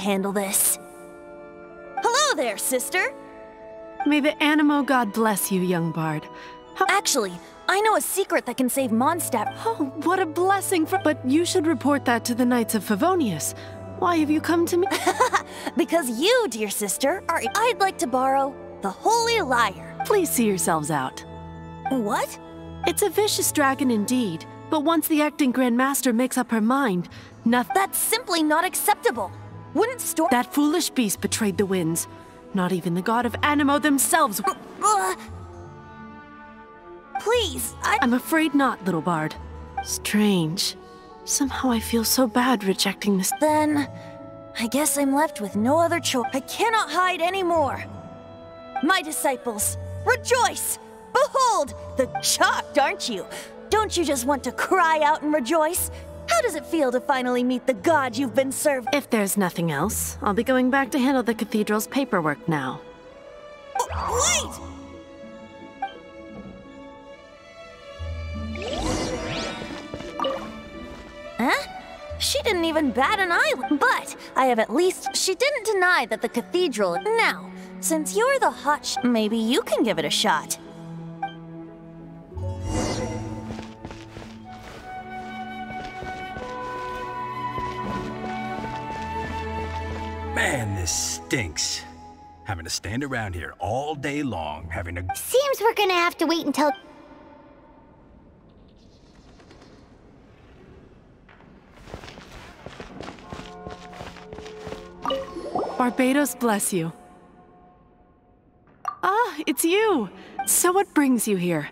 handle this. Hello there, sister! May the Animo God bless you, young bard. Actually, I know a secret that can save Mondstadt. Oh, what a blessing for— But you should report that to the Knights of Favonius. Why have you come to me? Because you, dear sister, are— I'd like to borrow the Holy Lyre. Please see yourselves out. What? It's a vicious dragon indeed, but once the acting Grand Master makes up her mind, nothing— That's simply not acceptable. Wouldn't Storm— That foolish beast betrayed the winds. Not even the god of Animo themselves— Please, I'm afraid not, little bard. Strange. Somehow I feel so bad rejecting this— Then, I guess I'm left with no other choice. I cannot hide anymore. My disciples, rejoice! Behold, shocked, aren't you? Don't you just want to cry out and rejoice? How does it feel to finally meet the god you've been served? If there's nothing else, I'll be going back to handle the cathedral's paperwork now. Wait! Huh? She didn't even bat an eyelid. But I have at least— She didn't deny that the cathedral— Now, since you're the hot maybe you can give it a shot. Man, this stinks. Having to stand around here all day long, having to— Seems we're gonna have to wait until... Barbados bless you. Ah, it's you! So what brings you here?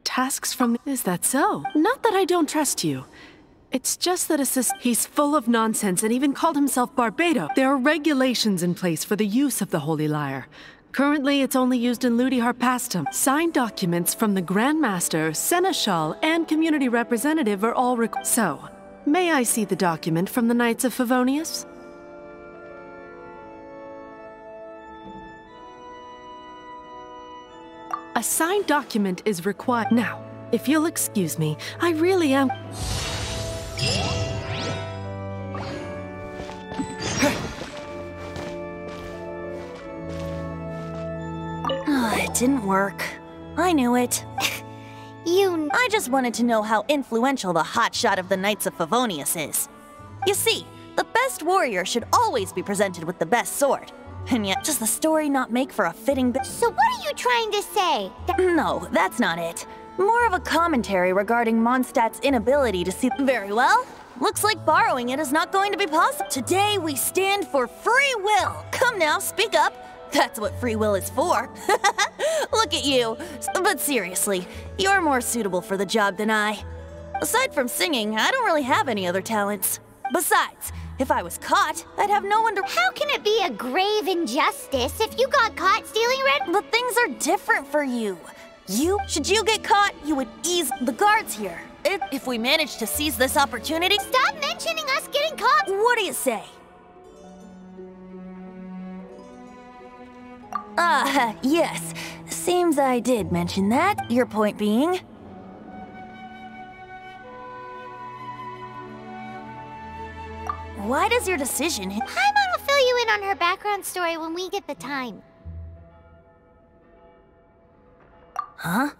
Tasks from— Is that so? Not that I don't trust you. It's just that he's full of nonsense and even called himself Barbados. There are regulations in place for the use of the Holy Lyre. Currently, it's only used in Ludi Harpastum. Signed documents from the Grand Master, Seneschal, and Community Representative are all So, may I see the document from the Knights of Favonius? A signed document is required. Now, if you'll excuse me, I really am— It didn't work. I knew it. I just wanted to know how influential the hotshot of the Knights of Favonius is. You see, the best warrior should always be presented with the best sword. And yet, does the story not make for a fitting— So what are you trying to say? No, that's not it. More of a commentary regarding Mondstadt's inability to see— Very well. Looks like borrowing it is not going to be possible. Today we stand for free will. Come now, speak up. That's what free will is for. Look at you. But seriously, you're more suitable for the job than I. Aside from singing, I don't really have any other talents. Besides, if I was caught, I'd have no one to— How can it be a grave injustice if you got caught stealing red— But things are different for you. Should you get caught, you would ease the guards here. If we manage to seize this opportunity— Stop mentioning us getting caught! What do you say? Yes. Seems I did mention that, your point being. Why does your decision— Paimon will fill you in on her background story when we get the time. Huh?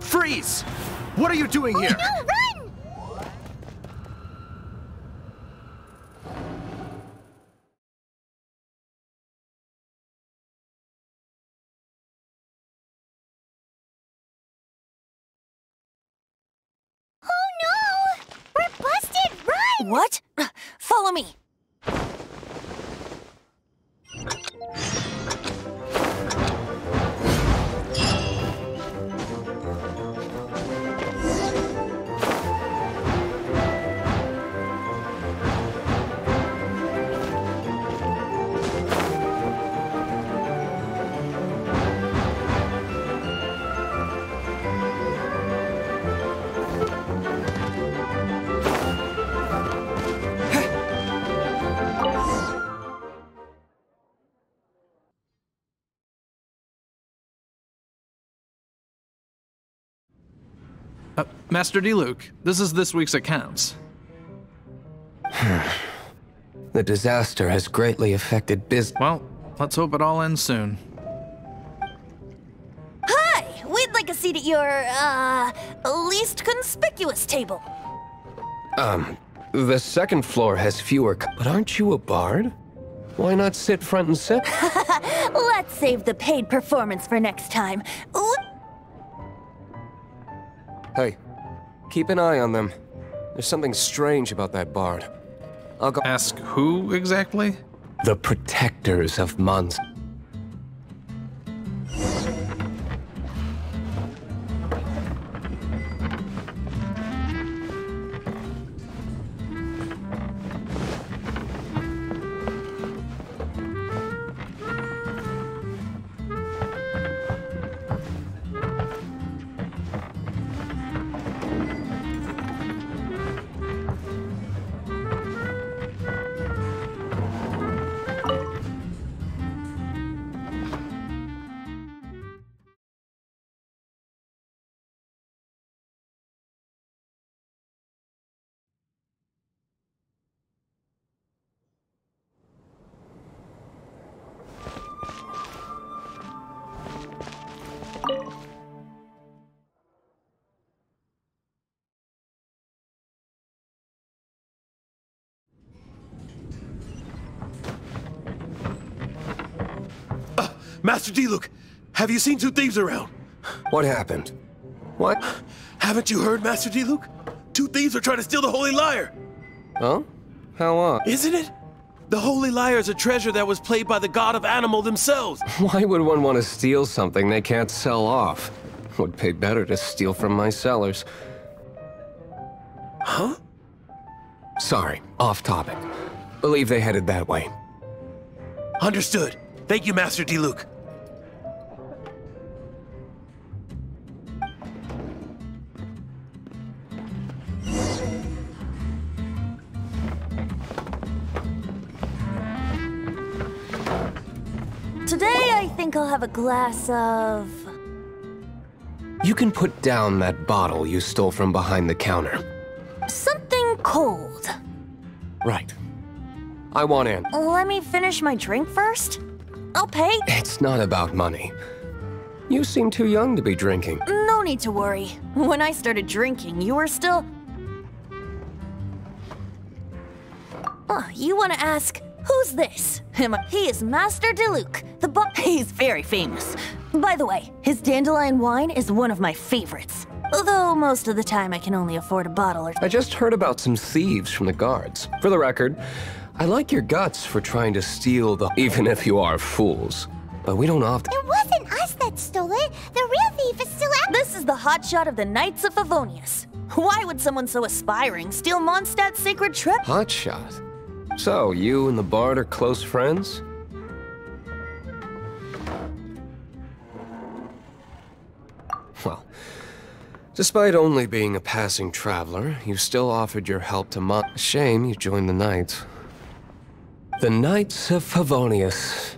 Freeze! What are you doing here? No, run! Oh no! We're busted! Run! What? Follow me. Master D-Luke, this is this week's accounts. The disaster has greatly affected business. Well, let's hope it all ends soon. Hi! We'd like a seat at your, least conspicuous table. The second floor has fewer but aren't you a bard? Why not sit front and center? Let's save the paid performance for next time. Ooh. Hey, keep an eye on them. There's something strange about that bard. I'll go Ask who exactly? The protectors of Mons. Master Diluc, have you seen two thieves around? What happened? What? Haven't you heard, Master Diluc? Two thieves are trying to steal the Holy Lyre. Huh? How odd? Isn't it? The Holy Lyre is a treasure that was played by the god of animal themselves. Why would one want to steal something they can't sell off? Would pay better to steal from my sellers. Huh? Sorry, off topic. Believe they headed that way. Understood. Thank you, Master Diluc. Today, I think I'll have a glass of... You can put down that bottle you stole from behind the counter. something cold. Right. I want in. Let me finish my drink first. I'll pay. It's not about money. You seem too young to be drinking. No need to worry. When I started drinking, you were still... you want to ask, who's this? He is Master Diluc, the He's very famous. By the way, his dandelion wine is one of my favorites. Although most of the time I can only afford a bottle or... I just heard about some thieves from the guards. For the record, I like your guts for trying to steal the... Even if you are fools. But we don't often... It wasn't us that stole it. The real thief is still out. This is the hotshot of the Knights of Favonius. Why would someone so aspiring steal Mondstadt's sacred trip? Hotshot? So, you and the bard are close friends? Well, despite only being a passing traveler, you still offered your help to Shame you joined the Knights. The Knights of Favonius.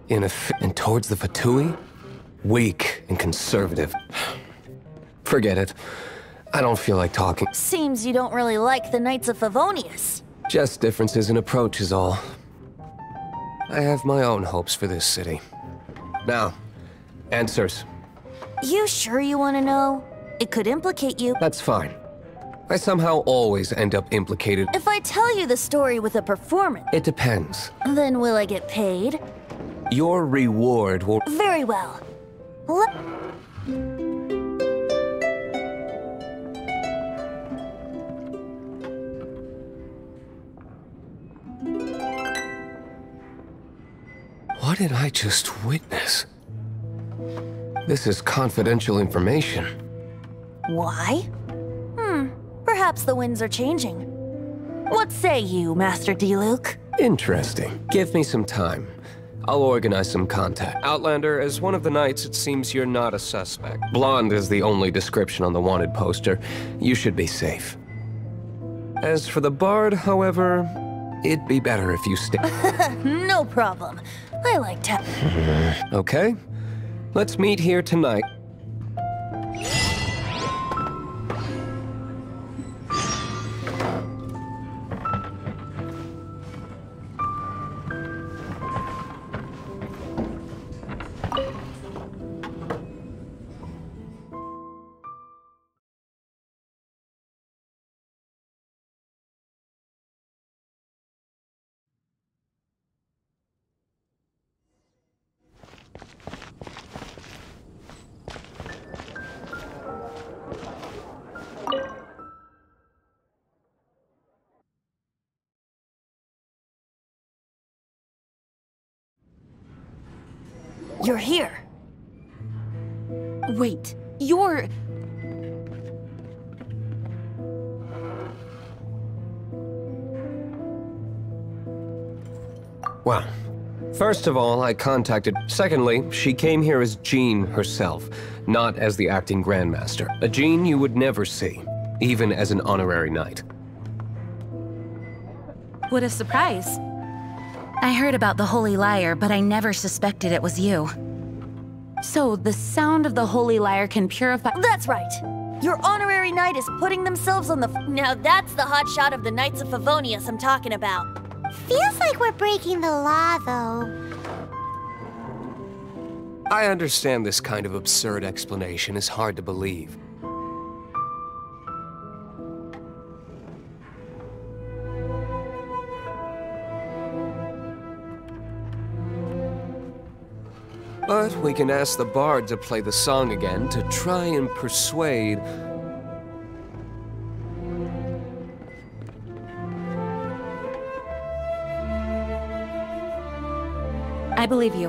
And towards the Fatui? Weak and conservative. Forget it. I don't feel like talking. Seems you don't really like the Knights of Favonius. Just differences in approach is all. I have my own hopes for this city. Now, answers. You sure you want to know? It could implicate you. That's fine. I somehow always end up implicated. If I tell you the story with a performance, It depends. then will I get paid? Your reward will... Very well. Let... What did I just witness? This is confidential information. Why? Perhaps the winds are changing. What say you, Master Diluc? Interesting. Give me some time. I'll organize some contact. Outlander, as one of the Knights, it seems you're not a suspect. Blonde is the only description on the wanted poster. You should be safe. As for the bard, however, it'd be better if you stay. No problem. I like to... Okay? Let's meet here tonight. You're here. Wait, you're... Well, first of all, I contacted... Secondly, she came here as Jean herself, not as the acting Grandmaster. A Jean you would never see, even as an honorary knight. What a surprise. I heard about the Holy Lyre, but I never suspected it was you. So, the sound of the Holy Lyre can purify— That's right. Your honorary knight is putting themselves on the... Now that's the hotshot of the Knights of Favonius I'm talking about. Feels like we're breaking the law, though. I understand this kind of absurd explanation is hard to believe. But we can ask the bard to play the song again to try and persuade... I believe you.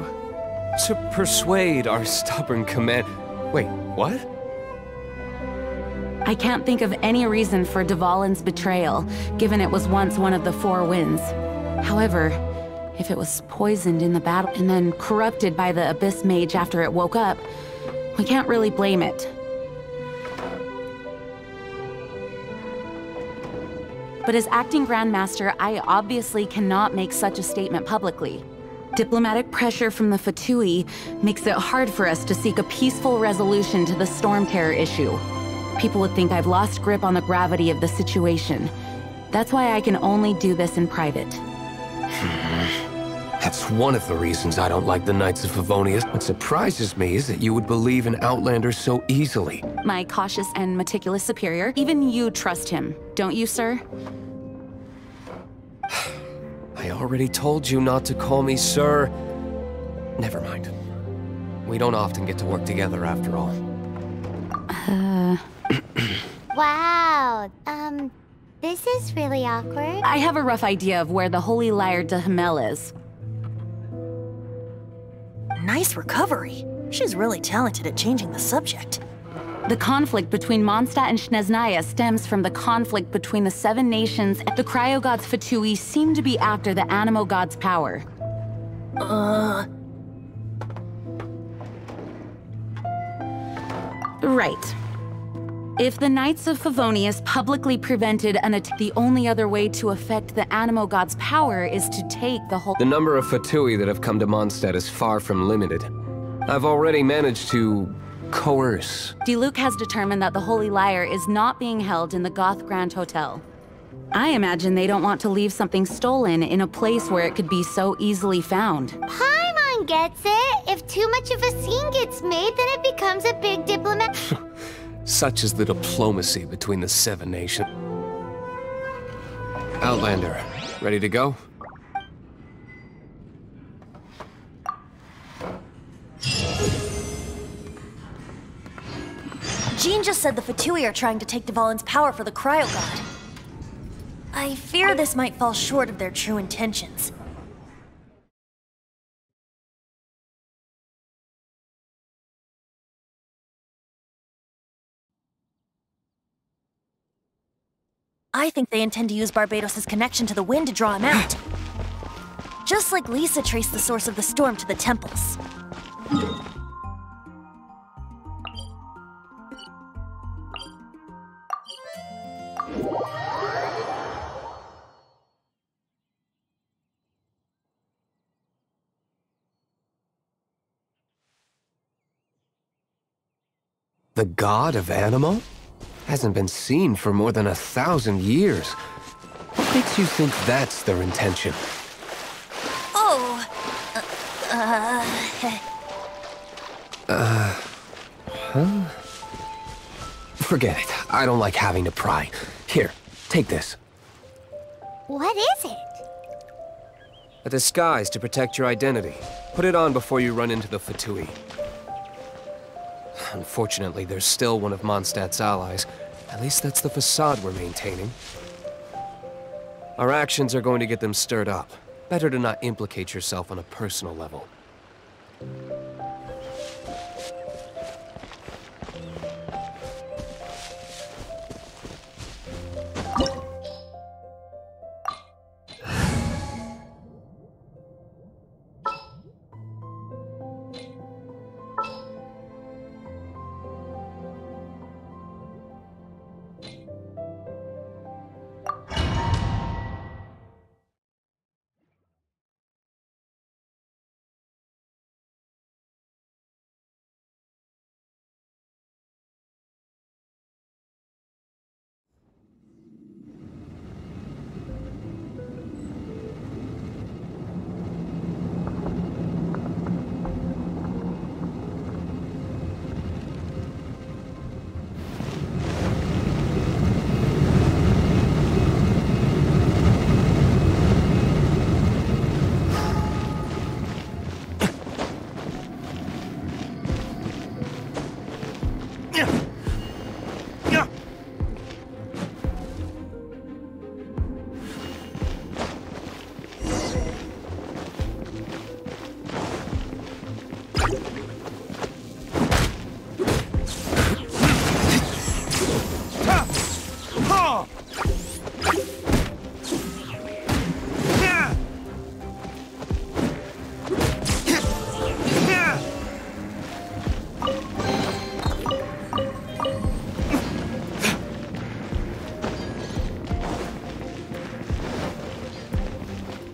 To persuade our stubborn command... Wait, what? I can't think of any reason for Dvalin's betrayal, given it was once one of the Four Winds. However, if it was poisoned in the battle and then corrupted by the Abyss Mage after it woke up, we can't really blame it. But as acting Grandmaster, I obviously cannot make such a statement publicly. Diplomatic pressure from the Fatui makes it hard for us to seek a peaceful resolution to the Storm Terror issue. People would think I've lost grip on the gravity of the situation. That's why I can only do this in private. That's one of the reasons I don't like the Knights of Favonius. What surprises me is that you would believe in Outlanders so easily. My cautious and meticulous superior, even you trust him, don't you, sir? I already told you not to call me sir. Never mind. We don't often get to work together after all. Wow, this is really awkward. I have a rough idea of where the Holy Lyre de Himmel is. Nice recovery. She's really talented at changing the subject. The conflict between Mondstadt and Snezhnaya stems from the conflict between the Seven Nations, and the Cryogods Fatui seem to be after the Animo God's power. Right. If the Knights of Favonius publicly prevented an attack, the only other way to affect the Animo God's power is to take the whole— The number of Fatui that have come to Mondstadt is far from limited. I've already managed to coerce. Diluc has determined that the Holy Lyre is not being held in the Goth Grand Hotel. I imagine they don't want to leave something stolen in a place where it could be so easily found. Paimon gets it. If too much of a scene gets made, then it becomes a big diplomat. Such is the diplomacy between the Seven Nations. Outlander, ready to go? Jean just said the Fatui are trying to take Dvalin's power for the Cryogod. I fear this might fall short of their true intentions. I think they intend to use Barbados' connection to the wind to draw him out. Just like Lisa traced the source of the storm to the temples. The god of Animo? Hasn't been seen for more than 1,000 years. What makes you think that's their intention? Oh, Forget it. I don't like having to pry. Here, take this. What is it? A disguise to protect your identity. Put it on before you run into the Fatui. Unfortunately, there's still one of Mondstadt's allies. At least that's the facade we're maintaining. Our actions are going to get them stirred up. Better to not implicate yourself on a personal level.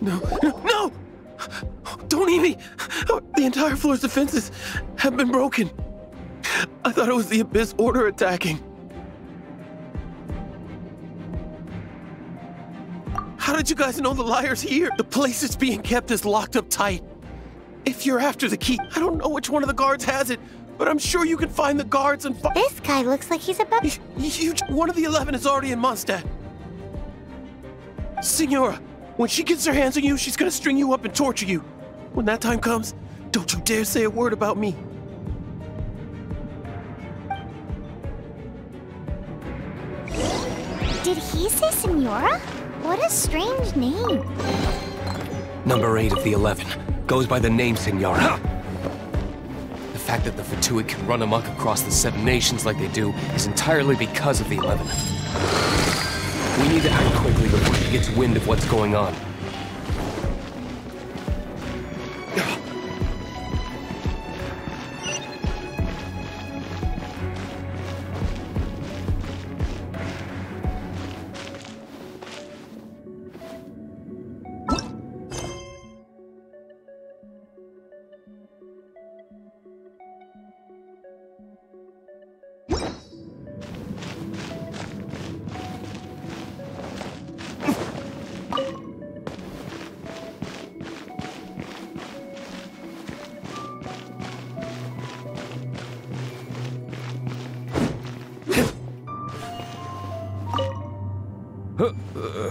No! Don't eat me! The entire floor's defenses have been broken. I thought it was the Abyss Order attacking. How did you guys know the liar's here? The place it's being kept is locked up tight. If you're after the key, I don't know which one of the guards has it, but I'm sure you can find the guards and This guy looks like he's about... One of the 11 is already in Mondstadt. Signora, when she gets her hands on you, she's gonna string you up and torture you. When that time comes, don't you dare say a word about me. Did he say Signora? What a strange name. Number 8 of the 11 goes by the name Signora. The fact that the Fatui can run amok across the 7 nations like they do is entirely because of the 11. We need to act quickly before she gets wind of what's going on.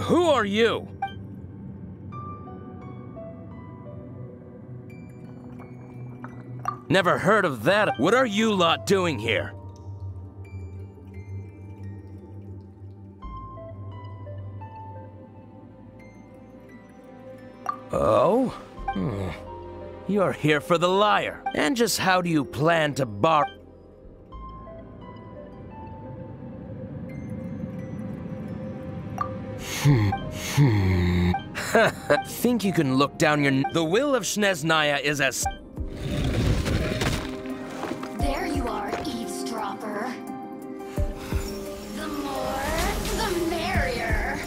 Who are you? Never heard of that. What are you lot doing here? Oh? You're here for the liar. And just how do you plan to bar... Think you can look down your... The will of Snezhnaya is as... There you are, eavesdropper. The more, the merrier.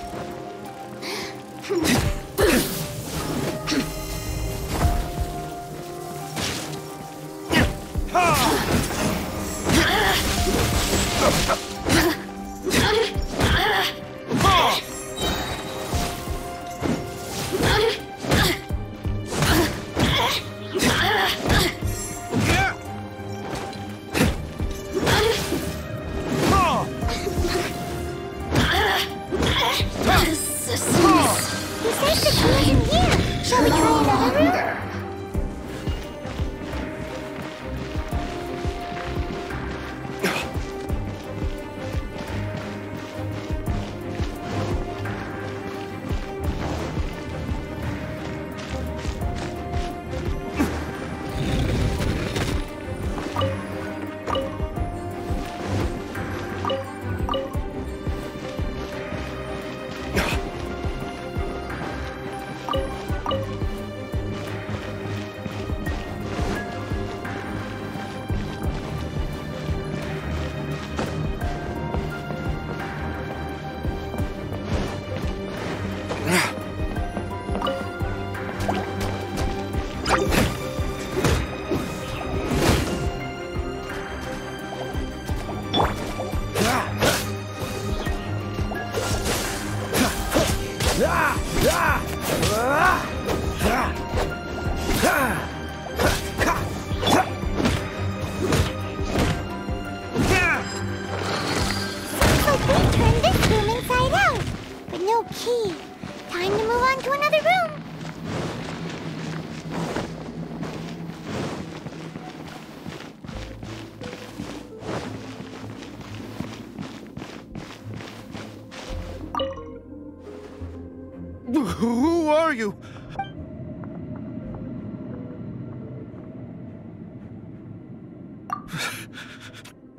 Who are you?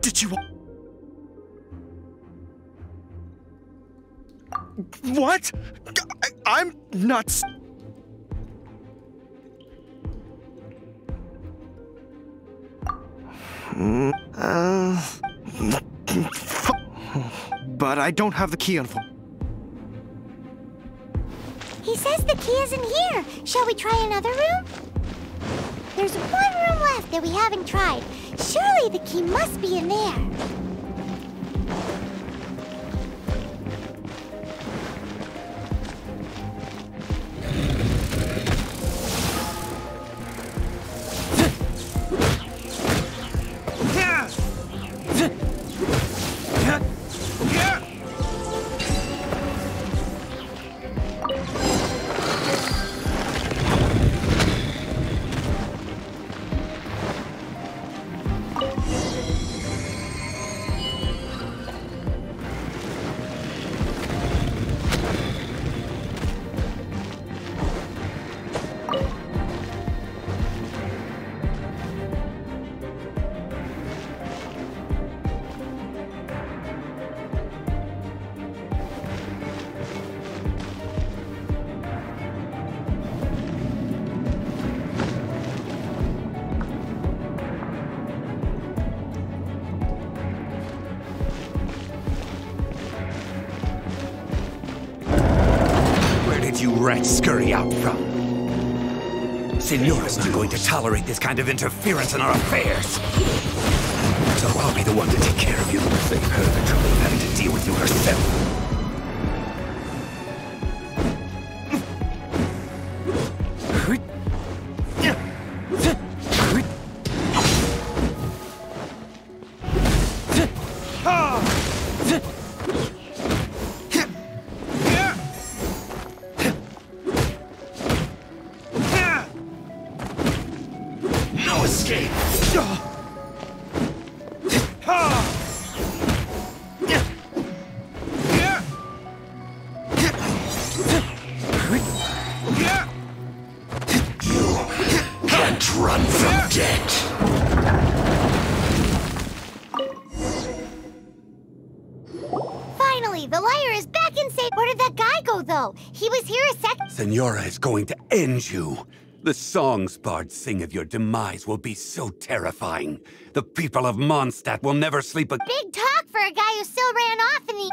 Did you... What? I'm nuts. But I don't have the key on. He says the key isn't here. Shall we try another room? There's one room left that we haven't tried. Surely the key must be in there. You rats scurry out from? Signora's not going to tolerate this kind of interference in our affairs. So I'll be the one to take care of you. Save her the trouble of having to deal with you herself. Signora is going to end you. The songs bards sing of your demise will be so terrifying. The people of Mondstadt will never sleep again. Big talk for a guy who still ran off in the...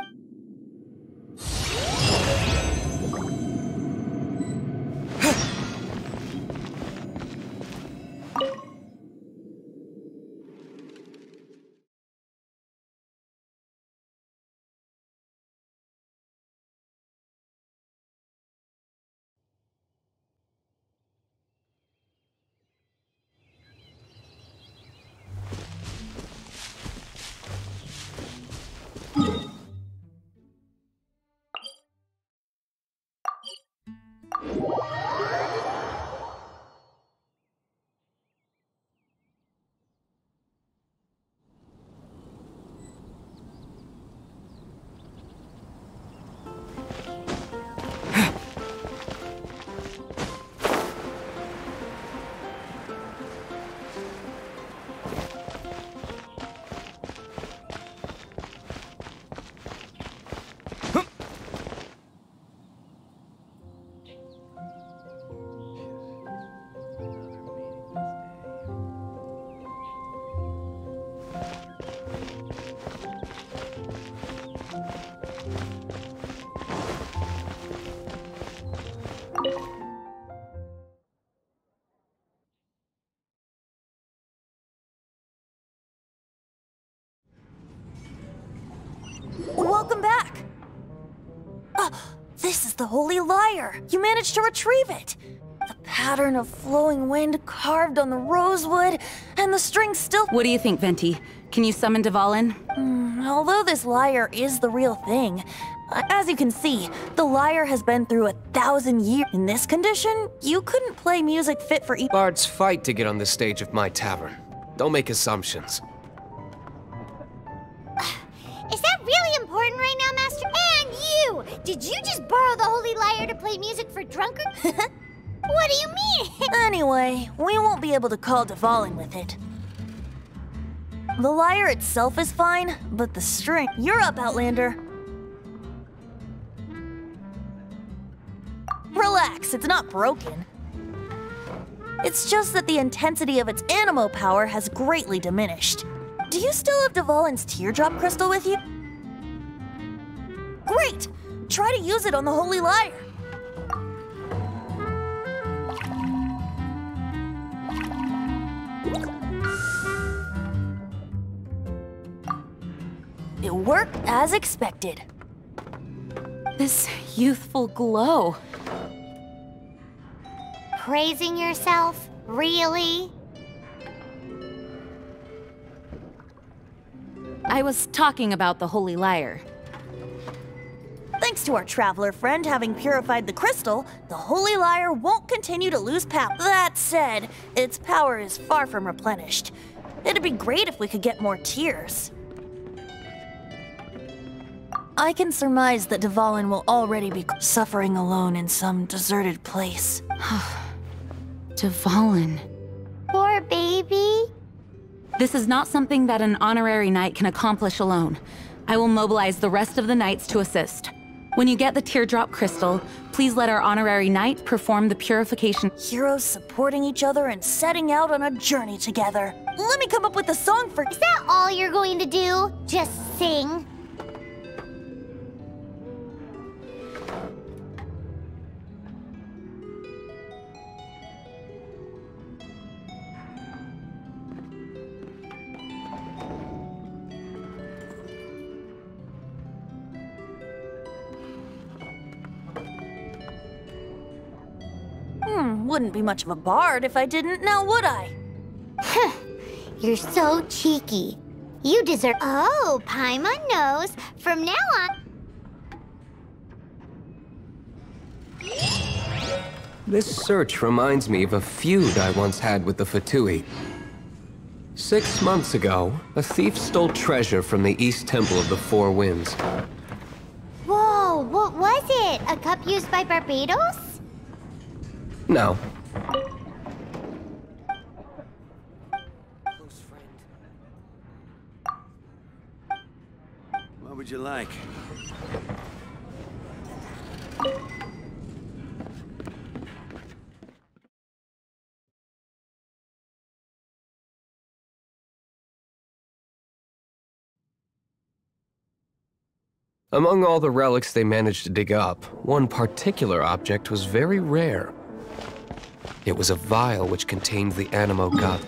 Welcome back! This is the Holy Lyre! You managed to retrieve it! The pattern of flowing wind carved on the rosewood, and the strings still— What do you think, Venti? Can you summon Dvalin? Although this lyre is the real thing, as you can see, the lyre has been through 1,000 years. In this condition, you couldn't play music fit for— Bards fight to get on the stage of my tavern. Don't make assumptions. Is that really important right now, Master? And you! Did you just borrow the Holy Lyre to play music for drunkards? What do you mean? Anyway, we won't be able to call Dvalin with it. The lyre itself is fine, but the string— You're up, Outlander. Relax, it's not broken. It's just that the intensity of its animo power has greatly diminished. Do you still have Dvalin's teardrop crystal with you? Great! Try to use it on the Holy Lyre. work as expected. This youthful glow. Praising yourself? Really? I was talking about the Holy Lyre. Thanks to our traveler friend having purified the crystal, the Holy Lyre won't continue to lose power. That said, its power is far from replenished. It'd be great if we could get more tears. I can surmise that Dvalin will already be suffering alone in some deserted place. Dvalin. Poor baby. This is not something that an honorary knight can accomplish alone. I will mobilize the rest of the knights to assist. When you get the teardrop crystal, please let our honorary knight perform the purification. Heroes supporting each other and setting out on a journey together. Let me come up with a song for— Is that all you're going to do? Just sing? Wouldn't be much of a bard if I didn't, now would I? You're so cheeky. You deserve— Oh, Paimon knows. From now on— This search reminds me of a feud I once had with the Fatui. 6 months ago, a thief stole treasure from the East Temple of the Four Winds. Whoa, what was it? A cup used by Barbados? No. What would you like? Among all the relics they managed to dig up, one particular object was very rare. It was a vial which contained the Animo God.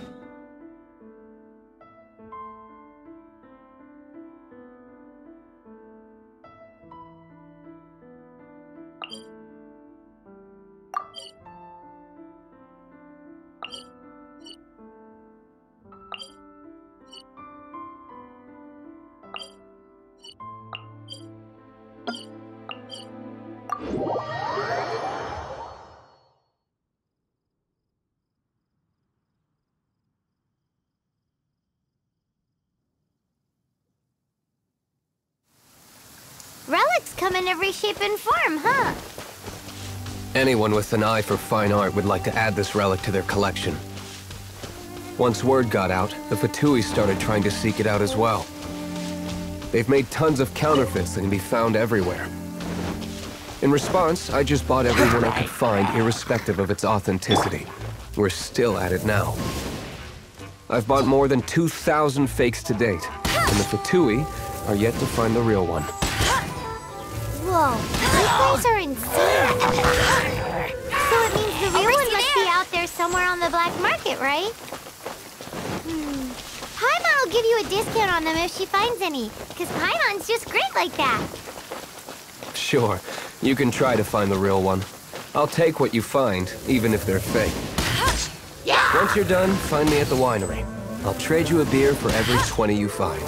Relics come in every shape and form, huh? Anyone with an eye for fine art would like to add this relic to their collection. Once word got out, the Fatui started trying to seek it out as well. They've made tons of counterfeits that can be found everywhere. In response, I just bought every one I could find, irrespective of its authenticity. We're still at it now. I've bought more than 2,000 fakes to date, and the Fatui are yet to find the real one. Whoa, these guys are insane. So it means the real one must be out there somewhere on the black market, right? Paimon will give you a discount on them if she finds any, because Paimon's just great like that. Sure, you can try to find the real one. I'll take what you find, even if they're fake. Once you're done, find me at the winery. I'll trade you a beer for every 20 you find.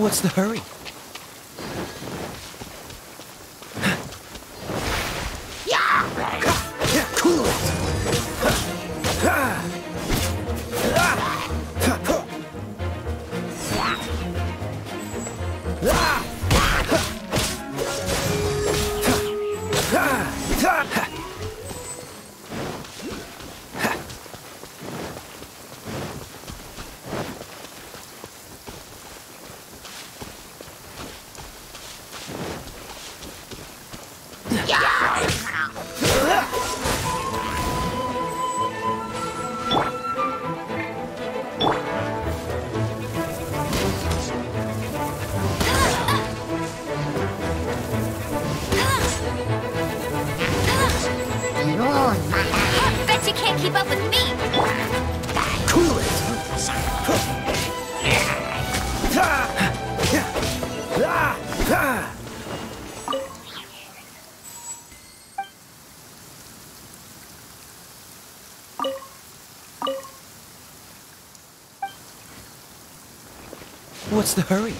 What's the hurry? Cool it! Bet you can't keep up with me! Cool it! What's the hurry?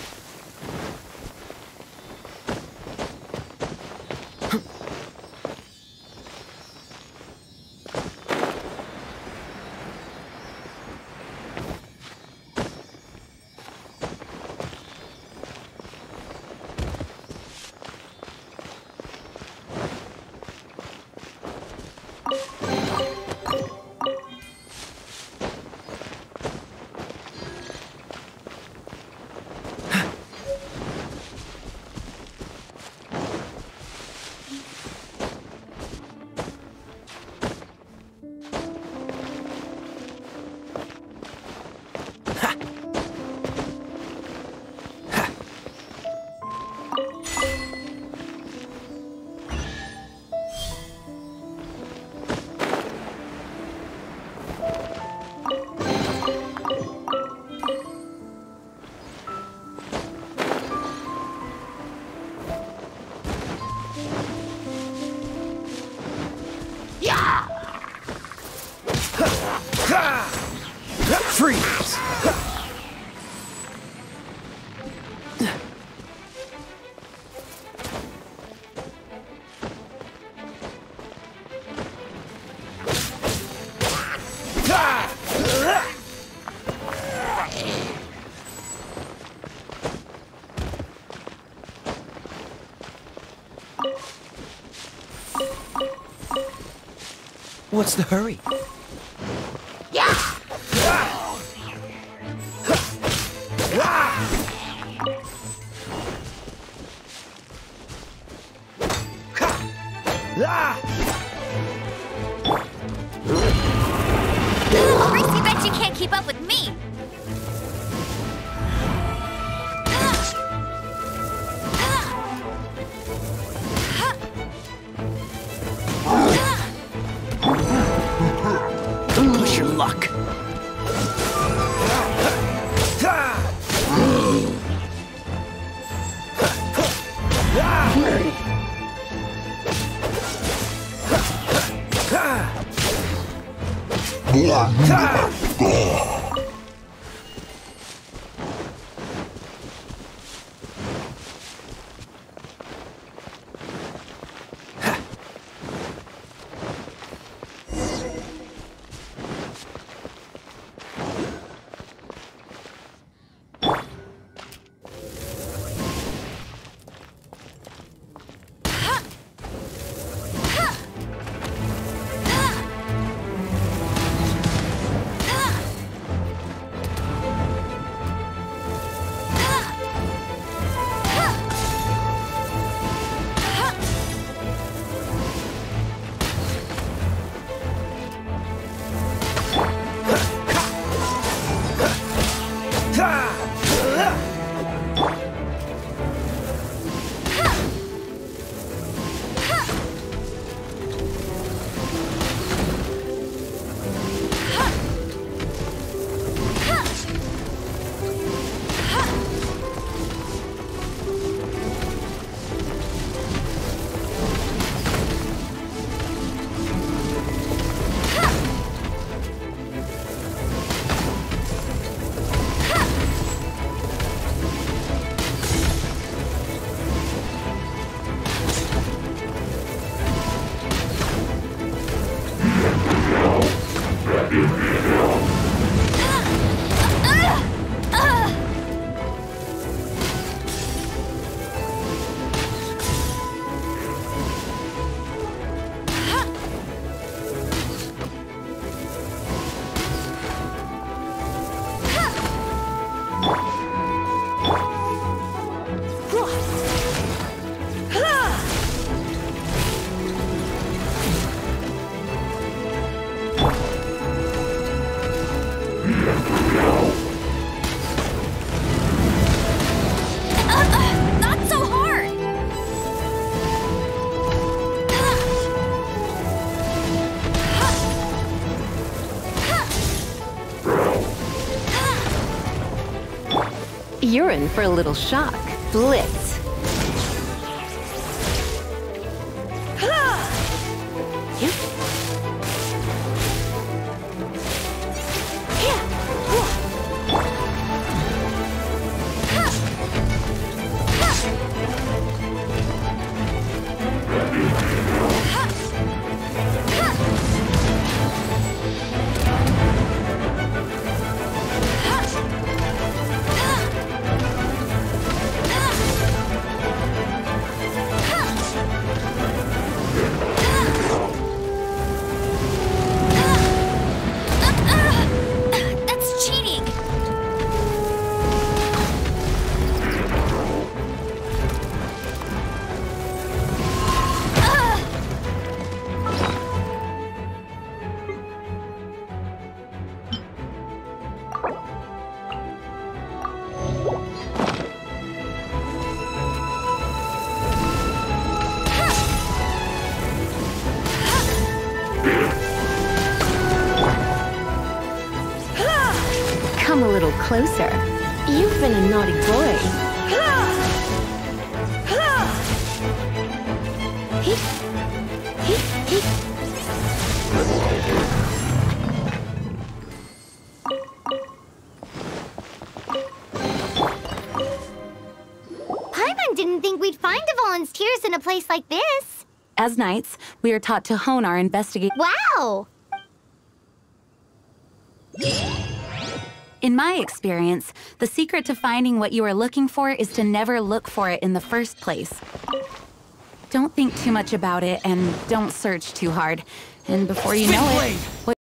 Freeze! What's the hurry? Racey, bet you can't keep up with me! Push your luck. You're in for a little shock. Blitz. Come a little closer. You've been a naughty boy. Paimon didn't think we'd find the volunteers in a place like this. As knights, we are taught to hone our investigation. Wow! In my experience, the secret to finding what you are looking for is to never look for it in the first place. Don't think too much about it and don't search too hard. And before you know it,